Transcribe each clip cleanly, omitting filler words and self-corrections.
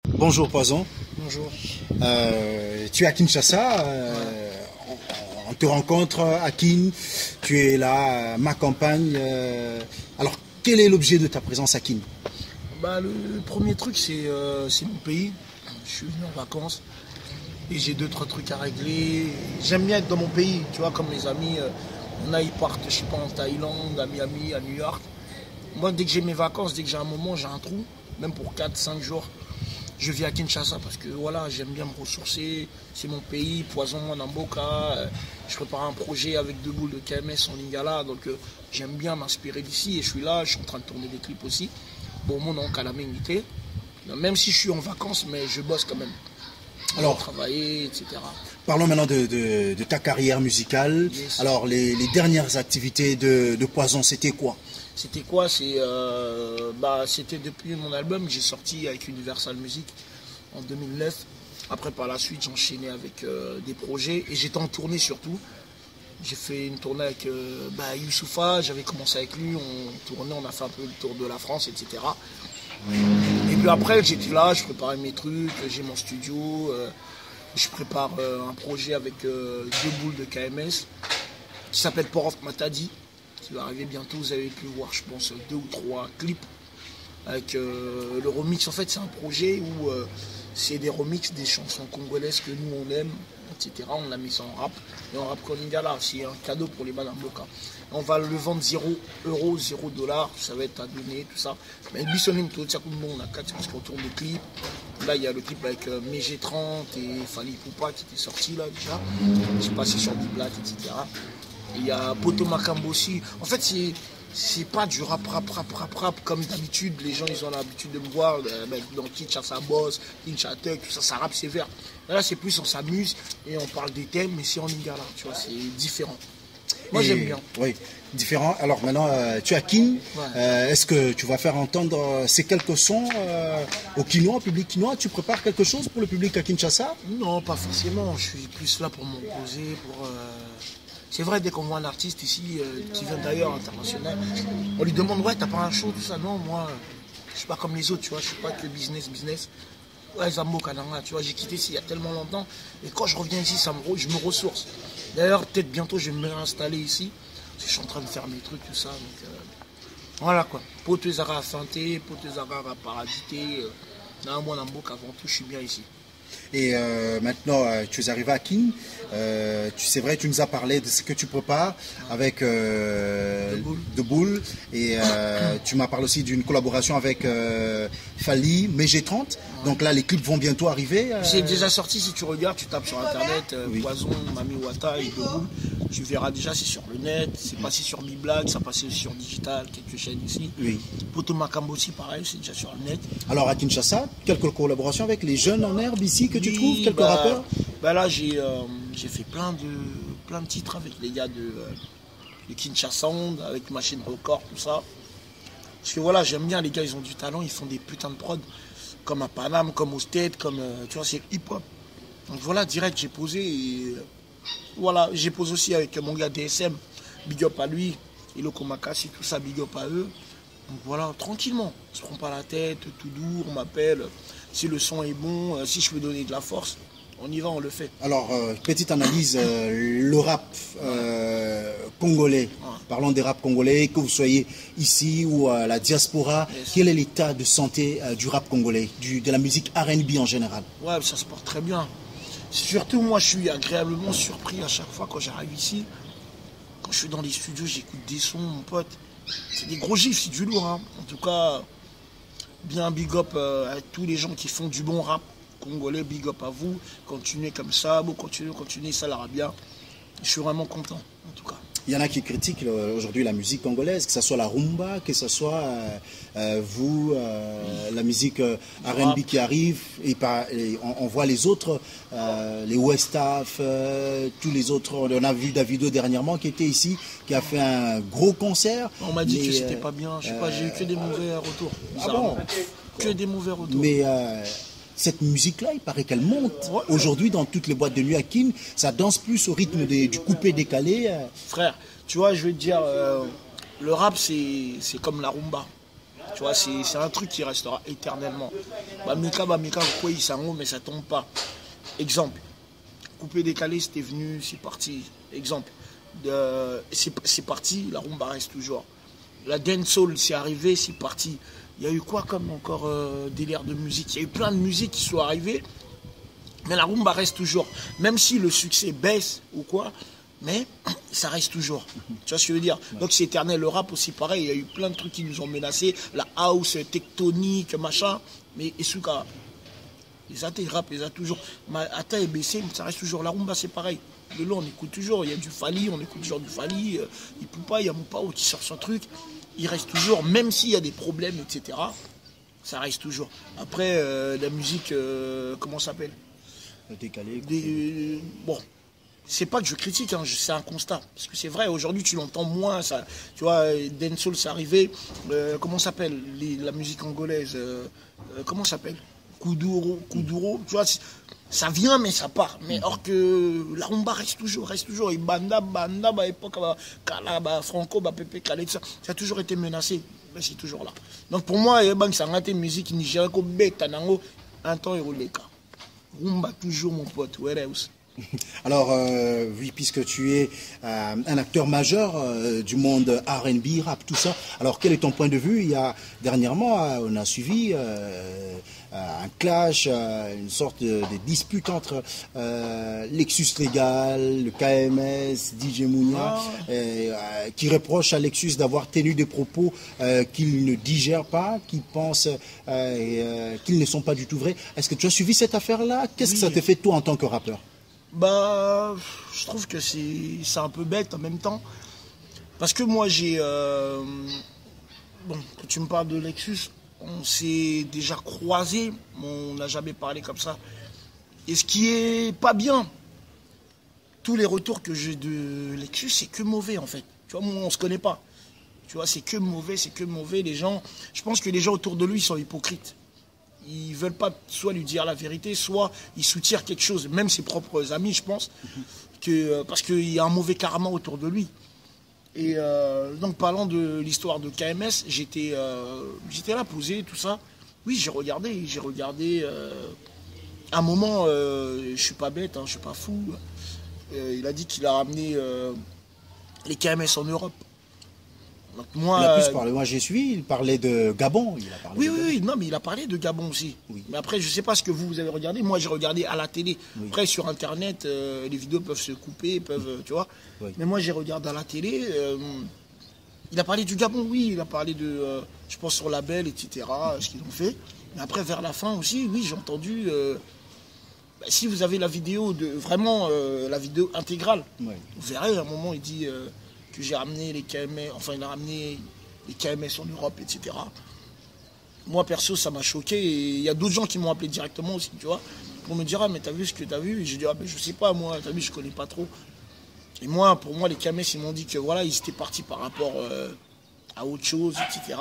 Bonjour Poison. Bonjour. Tu es à Kinshasa, on te rencontre à Kin, tu es là, ma campagne. Alors, quel est l'objet de ta présence à Kin? Le premier truc, c'est mon pays. Je suis venu en vacances et j'ai deux, trois trucs à régler. J'aime bien être dans mon pays, tu vois, comme mes amis. Ils partent, je sais pas, en Thaïlande, à Miami, à New York. Moi, dès que j'ai mes vacances, dès que j'ai un moment, j'ai un trou, même pour 4-5 jours, je vis à Kinshasa parce que voilà, j'aime bien me ressourcer. C'est mon pays, Poison, Namboka. Je prépare un projet avec deux boules de KMS en Lingala, donc j'aime bien m'inspirer d'ici et je suis là, je suis en train de tourner des clips aussi. Bon, mon oncle à la Ménité. Même si je suis en vacances, mais je bosse quand même. Alors, travailler, etc. Parlons maintenant de ta carrière musicale. Yes. Alors, les dernières activités de Poison, c'était quoi? C'était quoi? C'était depuis mon album, j'ai sorti avec Universal Music en 2009. Après, par la suite, j'enchaînais avec des projets et j'étais en tournée surtout. J'ai fait une tournée avec Youssoupha, j'avais commencé avec lui, on tournait, on a fait un peu le tour de la France, etc. Et puis après, j'étais là, je préparais mes trucs, j'ai mon studio, je prépare un projet avec deux boules de KMS qui s'appelle Port of Matadi, qui va arriver bientôt. Vous avez pu voir, je pense, 2 ou 3 clips avec le remix. En fait, c'est un projet où c'est des remixes des chansons congolaises que nous on aime, etc. On a mis ça en rap et en rap Koningala. C'est un cadeau pour les Manamboka. On va le vendre 0 €, 0 $. Ça va être à donner, tout ça. Mais Bissonim, tout ça, on a 4 parce qu'on tourne des clips. Là, il y a le clip avec Megé30 et Fali Poupa qui était sorti là déjà. J'ai passé sur Diblat, etc. Et il y a Poto Makambo aussi. En fait, c'est pas du rap comme d'habitude. Les gens, ils ont l'habitude de me voir dans Kinshasa Boss, Kinshasa Tuck, tout ça, ça rappe sévère. Là, c'est plus on s'amuse et on parle des thèmes, mais c'est en lingala, tu vois, c'est différent. Moi, j'aime bien. Oui, différent. Alors maintenant, tu es à Kin. Ouais. Est-ce que tu vas faire entendre ces quelques sons au Kinois, au public Kinois? Tu prépares quelque chose pour le public à Kinshasa? Non, pas forcément. Je suis plus là pour m'opposer, pour... C'est vrai, dès qu'on voit un artiste ici qui vient d'ailleurs, international, on lui demande, ouais, t'as pas un show, tout ça. Non, moi, je suis pas comme les autres, tu vois, je suis pas que business. Ouais, Zambo Kananga, tu vois, j'ai quitté ici il y a tellement longtemps. Et quand je reviens ici, je me ressource. D'ailleurs, peut-être bientôt, je vais me réinstaller ici. Parce que je suis en train de faire mes trucs, tout ça. Donc, voilà quoi. Potezara à Santé, Potezara à Paradité. Moi, Namboka, avant tout, je suis bien ici. Et maintenant, tu es arrivé à Kin. C'est vrai, tu nous as parlé de ce que tu prépares avec De Boule. Et tu m'as parlé aussi d'une collaboration avec Fali, Megé30. Donc là, les clips vont bientôt arriver. J'ai déjà sorti, si tu regardes, tu tapes sur Internet, Poison, Mami Wata et De Boule. Tu verras déjà, c'est sur le net, c'est passé sur Biblag, ça passé sur Digital, quelques chaînes ici. Oui. Poto Makambo aussi, pareil, c'est déjà sur le net. Alors à Kinshasa, quelques collaborations avec les jeunes en herbe ici que tu trouves, quelques rappeurs? Là, j'ai fait plein de titres avec les gars de Kinshasa, avec Machine Record, tout ça. Parce que voilà, j'aime bien, les gars, ils ont du talent, ils font des putains de prod, comme à Paname, comme au State, comme, tu vois, c'est hip-hop. Donc voilà, direct, j'ai posé et... Voilà, j'ai posé aussi avec mon gars DSM, big up à lui, et le Komakasi, tout ça, big up à eux. Donc voilà, tranquillement, on ne se prend pas la tête, tout doux, on m'appelle. Si le son est bon, si je peux donner de la force, on y va, on le fait. Alors, petite analyse, le rap congolais, parlons des rap congolais, que vous soyez ici ou à la diaspora, quel est l'état de santé du rap congolais, de la musique R&B en général? Ouais, ça se porte très bien. Surtout, moi, je suis agréablement surpris à chaque fois quand j'arrive ici. Quand je suis dans les studios, j'écoute des sons, mon pote. C'est des gros gifs, c'est du lourd. Hein. En tout cas, bien big up à tous les gens qui font du bon rap congolais. Big up à vous. Continuez comme ça, continuez, ça l'ira bien. Je suis vraiment content, en tout cas. Il y en a qui critiquent aujourd'hui la musique congolaise, que ce soit la rumba, que ce soit la musique R&B qui arrive. Et on voit les autres, les Westaf, tous les autres. On a vu Davido dernièrement qui était ici, qui a fait un gros concert. On m'a dit que c'était pas bien. Je sais pas, j'ai eu que des mauvais retours. Ah bon? Que des mauvais retours. Mais cette musique-là, il paraît qu'elle monte. Ouais. Aujourd'hui, dans toutes les boîtes de nuit à Kin, ça danse plus au rythme du coupé-décalé. Frère, tu vois, je vais te dire, le rap, c'est comme la rumba. Tu vois, c'est un truc qui restera éternellement. Bamika, pourquoi il s'en mais ça tombe pas. Exemple, coupé décalé, c'était venu, c'est parti. Exemple, c'est parti, la rumba reste toujours. La dancehall, c'est arrivé, c'est parti. Il y a eu quoi comme encore délire de musique? Il y a eu plein de musiques qui sont arrivées, mais la rumba reste toujours. Même si le succès baisse ou quoi, mais ça reste toujours. Tu vois ce que je veux dire? Donc c'est éternel. Le rap aussi pareil, il y a eu plein de trucs qui nous ont menacés. La house, tectonique, machin. Mais Isuka, les athées rap, les a toujours. Ata et BC, ça reste toujours. La rumba c'est pareil. De là on écoute toujours. Il y a du Fali, on écoute toujours du Fali. Il Poupa, il y a Moupao qui sort son truc. Il reste toujours, même s'il y a des problèmes, etc. Ça reste toujours. Après, la musique, comment ça s'appelle? Décalé. Bon. C'est pas que je critique, hein, c'est un constat. Parce que c'est vrai, aujourd'hui tu l'entends moins. Ça, tu vois, dancehall c'est arrivé. Comment s'appelle la musique angolaise? Comment s'appelle? Kuduro. Tu vois, ça vient mais ça part. Mais or que la rumba reste toujours. Et banda, époque, Kala, Franco, Pepe, Kale, ça a toujours été menacé. Mais c'est toujours là. Donc pour moi, ça a été musique nigérienne, Betanango, un temps et Roleka. Rumba toujours mon pote, Wereus. Alors, oui, puisque tu es un acteur majeur du monde R&B, rap, tout ça, alors quel est ton point de vue? Il y a dernièrement, on a suivi un clash, une sorte de dispute entre Lexus Legal, le KMS, DJ Mounia, qui reproche à Lexus d'avoir tenu des propos qu'il ne digère pas, qu'il pense qu'ils ne sont pas du tout vrais. Est-ce que tu as suivi cette affaire-là? Qu'est-ce que ça te fait toi en tant que rappeur? Je trouve que c'est un peu bête en même temps. Parce que moi, j'ai... Bon, quand tu me parles de Lexus, on s'est déjà croisés, mais on n'a jamais parlé comme ça. Et ce qui est pas bien, tous les retours que j'ai de Lexus, c'est que mauvais en fait. Tu vois, moi, on se connaît pas. Tu vois, c'est que mauvais. Les gens, je pense que les gens autour de lui sont hypocrites. Ils ne veulent pas soit lui dire la vérité, soit ils soutirent quelque chose. Même ses propres amis, je pense, parce qu'il y a un mauvais karma autour de lui. Et donc, parlant de l'histoire de KMS, j'étais là posé, tout ça. Oui, j'ai regardé. À un moment, je ne suis pas bête, hein, je ne suis pas fou. Il a dit qu'il a ramené les KMS en Europe. Donc moi j'ai suivi, il parlait de Gabon. Oui, non, mais il a parlé de Gabon aussi. Oui. Mais après, je ne sais pas ce que vous avez regardé. Moi, j'ai regardé à la télé. Oui. Après, sur Internet, les vidéos peuvent se couper, tu vois. Oui. Mais moi, j'ai regardé à la télé. Il a parlé du Gabon, oui. Il a parlé de, je pense, sur Label, etc., ce qu'ils ont fait. Mais après, vers la fin aussi, oui, j'ai entendu... si vous avez la vidéo, vraiment la vidéo intégrale, vous verrez, à un moment, il dit... que j'ai ramené les KMS, enfin il a ramené les KMS en Europe, etc. Moi perso ça m'a choqué et il y a d'autres gens qui m'ont appelé directement aussi, tu vois, pour me dire ah mais t'as vu ce que t'as vu? Et j'ai dit ah ben je sais pas moi, t'as vu je connais pas trop. Et moi pour moi les KMS ils m'ont dit que voilà ils étaient partis par rapport à autre chose, etc.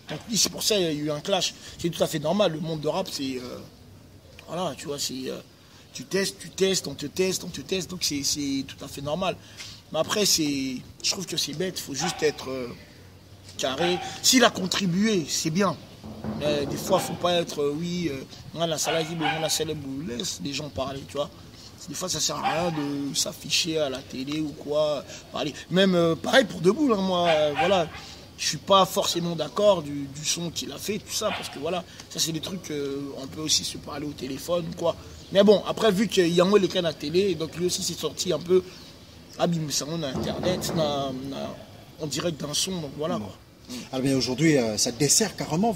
Donc c'est pour ça qu'il y a eu un clash. C'est tout à fait normal, le monde de rap c'est voilà tu vois c'est tu testes, on te teste, donc c'est tout à fait normal. Mais après, je trouve que c'est bête, il faut juste être carré. S'il a contribué, c'est bien. Mais des fois, il ne faut pas être, on a la salade, on a la célèbre, laisse les gens parler, tu vois. Des fois, ça ne sert à rien de s'afficher à la télé ou quoi. Parler. Même, pareil pour Deboul, hein, moi, voilà. Je ne suis pas forcément d'accord du son qu'il a fait, tout ça, parce que voilà, ça c'est des trucs, on peut aussi se parler au téléphone, quoi. Mais bon, après, vu qu'il y a les cannes à télé, donc lui aussi s'est sorti un peu... Ah, mais ça, on a Internet, en direct d'un son, donc voilà. Quoi. Alors bien aujourd'hui, ça dessert carrément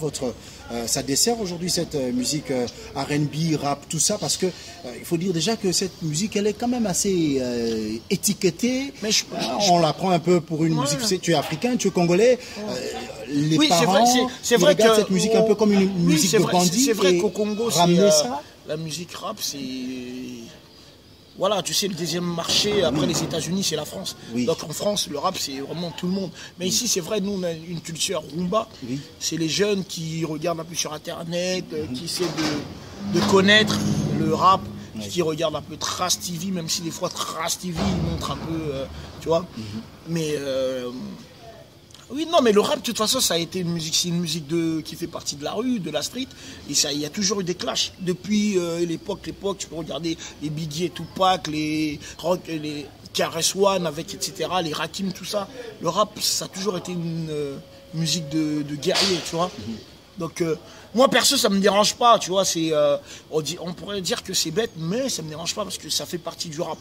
ça dessert aujourd'hui cette musique R&B, rap, tout ça, parce que il faut dire déjà que cette musique, elle est quand même assez étiquetée. Mais on la prend un peu pour une musique. Tu es africain, tu es congolais. Les parents c'est vrai regardent cette musique un peu comme une musique de bandit. C'est vrai qu'au Congo, la musique rap, c'est... Voilà, tu sais, le deuxième marché après les États-Unis, c'est la France. Oui. Donc en France, le rap, c'est vraiment tout le monde. Mais ici, c'est vrai, nous, on a une culture rumba. Oui. C'est les jeunes qui regardent un peu sur Internet, qui essaient de connaître le rap, qui regardent un peu Trash TV, même si des fois Trash TV montre un peu, tu vois. Mais Oui, non, mais le rap, de toute façon, ça a été une musique, c'est une musique qui fait partie de la rue, de la street. Et ça, il y a toujours eu des clashs. Depuis l'époque, tu peux regarder les Biggie et Tupac, les Rock, les KRS-One avec, etc., les Rakim, tout ça. Le rap, ça a toujours été une musique de guerrier, tu vois. Donc, moi, perso, ça me dérange pas, tu vois. On pourrait dire que c'est bête, mais ça me dérange pas parce que ça fait partie du rap.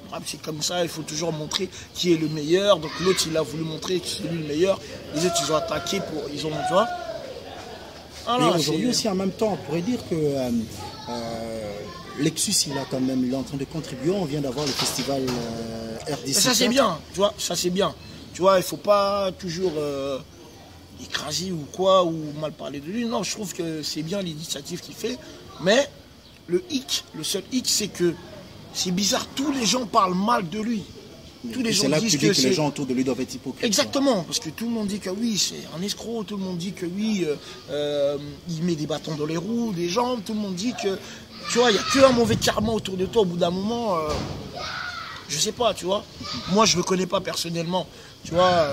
Le rap, c'est comme ça, il faut toujours montrer qui est le meilleur. Donc, l'autre, il a voulu montrer que c'est lui le meilleur. Les autres, ils ont attaqué ils ont, tu vois. Mais aujourd'hui aussi, en même temps, on pourrait dire que Lexus, il est en train de contribuer. On vient d'avoir le festival RDC. Ça, c'est bien, tu vois, ça, c'est bien. Tu vois, il faut pas toujours écraser ou quoi, ou mal parler de lui. Non, je trouve que c'est bien l'initiative qu'il fait. Mais le seul hic, c'est que c'est bizarre, tous les gens parlent mal de lui. Tous les gens c'est là disent que tu dis que les gens autour de lui doivent être hypocrites. Exactement, parce que tout le monde dit que oui, c'est un escroc, tout le monde dit que oui, il met des bâtons dans les roues des gens, tout le monde dit que, tu vois, il n'y a qu'un mauvais karma autour de toi au bout d'un moment, je sais pas, tu vois. Moi, je ne le connais pas personnellement, tu vois,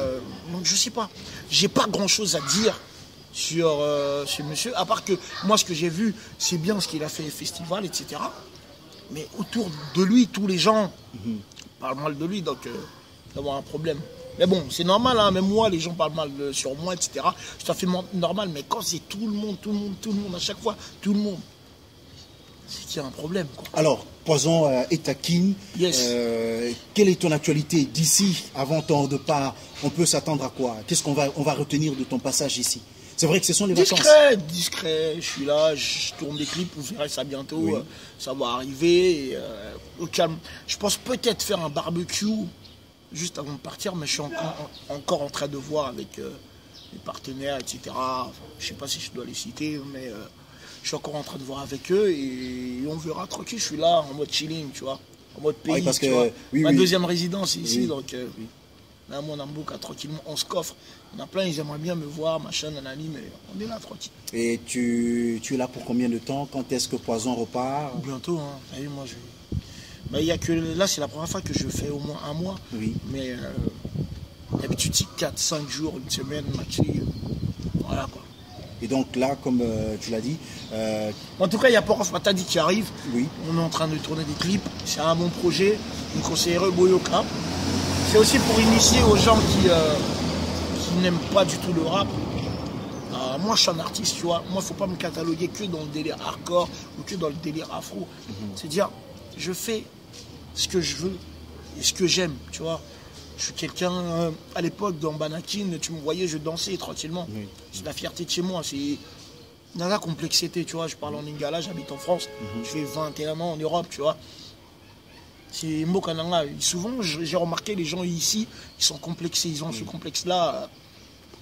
donc je sais pas. J'ai pas grand-chose à dire sur ce monsieur, à part que moi, ce que j'ai vu, c'est bien ce qu'il a fait, festival, etc. Mais autour de lui, tous les gens parlent mal de lui, donc d'avoir un problème. Mais bon, c'est normal, hein, même moi, les gens parlent mal sur moi, etc. C'est tout à fait normal, mais quand c'est tout le monde, à chaque fois, tout le monde, c'est qu'il y a un problème, quoi. Alors, Poison est à Kin. Yes. Quelle est ton actualité d'ici, avant ton départ? On peut s'attendre à quoi? Qu'est-ce qu'on va retenir de ton passage ici? C'est vrai que ce sont les vacances. Discret, je suis là, je tourne des clips, vous verrez ça bientôt, Oui. ça va arriver, et, au calme. Je pense peut-être faire un barbecue juste avant de partir, mais je suis encore en train de voir avec les partenaires, etc. Enfin, je sais pas si je dois les citer, mais je suis encore en train de voir avec eux, et on verra tranquille, je suis là en mode chilling, tu vois, en mode pays, Oui, parce tu que, vois. oui, Ma oui. deuxième résidence est ici, Oui. donc... Là, mon Amboka, tranquillement, on se coffre. Il y en a plein, ils aimeraient bien me voir, machin, nanani, mais on est là, tranquille. Et tu es là pour combien de temps? Quand est-ce que Poison repart? Bientôt, hein. Vous savez, moi, bah, y a que... Là, c'est la première fois que je fais au moins un mois. Oui. Mais d'habitude, c'est 4-5 jours, une semaine, maxi. Voilà, quoi. Et donc là, comme tu l'as dit... En tout cas, il y a Port of Matadi qui arrive. Oui. On est en train de tourner des clips. C'est un bon projet. Je vous conseillerais Boyoka. C'est aussi pour initier aux gens qui n'aiment pas du tout le rap. Moi, je suis un artiste, tu vois. Moi, il ne faut pas me cataloguer que dans le délire hardcore ou que dans le délire afro. C'est-à-dire, je fais ce que je veux et ce que j'aime, tu vois. Je suis quelqu'un, à l'époque, dans Banakin, tu me voyais, je dansais tranquillement. Oui. C'est la fierté de chez moi. C'est dans la complexité, tu vois. Je parle en lingala, j'habite en France. Je fais 21 ans en Europe, tu vois. C'est Mokananga. Souvent, j'ai remarqué les gens ici, ils sont complexés, ils ont ce complexe-là.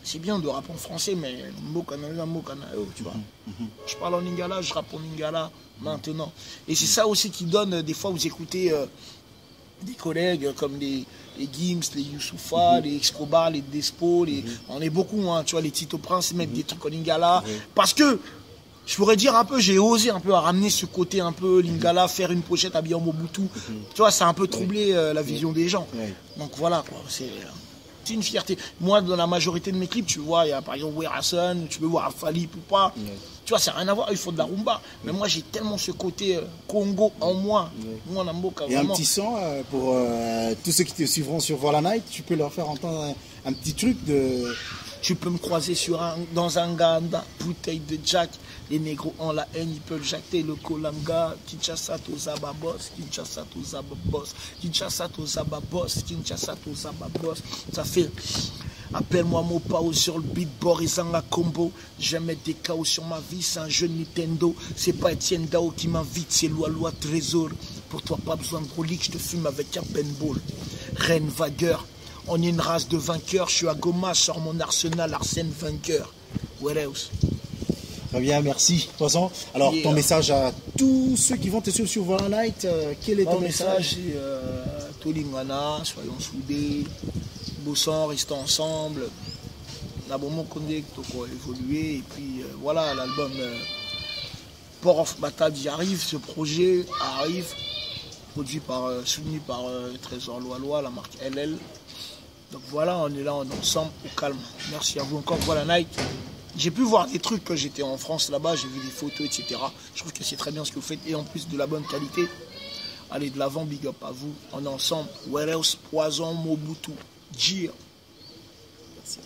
C'est bien de rap en français, mais Mokananga, tu vois. Je parle en lingala, je rappe en lingala maintenant. Et c'est ça aussi qui donne, des fois, vous écoutez des collègues comme les Gims, les Youssoufa, les Escobar, les Despo, on est beaucoup, hein, tu vois, les Tito Prince mettent des trucs en lingala. Parce que, je pourrais dire un peu, j'ai osé un peu à ramener ce côté un peu lingala, faire une pochette habillée en Mobutu. Tu vois, ça a un peu troublé la vision des gens. Donc voilà, quoi, c'est une fierté. Moi, dans la majorité de mes clips, tu vois, il y a par exemple Werason, tu peux voir Falip ou pas. Tu vois, ça n'a rien à voir, il faut de la rumba. Mais moi, j'ai tellement ce côté Congo en moi. Moi, Namboka, Et vraiment. un petit son pour tous ceux qui te suivront sur Voilà Night, tu peux leur faire entendre un petit truc de... Tu peux me croiser dans un ganda, bouteille de Jack. Les négros ont la haine, ils peuvent jacter le Kolanga. Kinshasa to Zababos, Kinshasa to Zababos, Kinshasa to Zababos, Kinshasa to Zababos. Ça fait... Appelle-moi Mopao sur le beat, Boris Anga Combo. Jamais des chaos sur ma vie, c'est un jeu Nintendo. C'est pas Etienne Dao qui m'invite, c'est Loi Trésor. Pour toi, pas besoin de brolique, je te fume avec un paintball. Reine vagueur. On est une race de vainqueurs, je suis à Goma, je sors mon arsenal, Arsène vainqueur. What else? Très bien, merci. Poison. Alors, ton message à tous ceux qui vont te suivre sur Voilà Night, quel est ton message? C'est Tolingana, soyons soudés, bossons, restons ensemble. On a vraiment connu qu'on a évolué. Et puis voilà, l'album Port of Matadi arrive, ce projet arrive, produit par, soutenu par Trésor Loalois, la marque LL. Donc voilà, on est là, on est ensemble, au calme. Merci à vous encore. Voilà, Nike. J'ai pu voir des trucs quand j'étais en France là-bas, j'ai vu des photos, etc. Je trouve que c'est très bien ce que vous faites et en plus de la bonne qualité. Allez de l'avant, big up à vous. On est ensemble. Where else, Poison, Mobutu, Jir. Merci.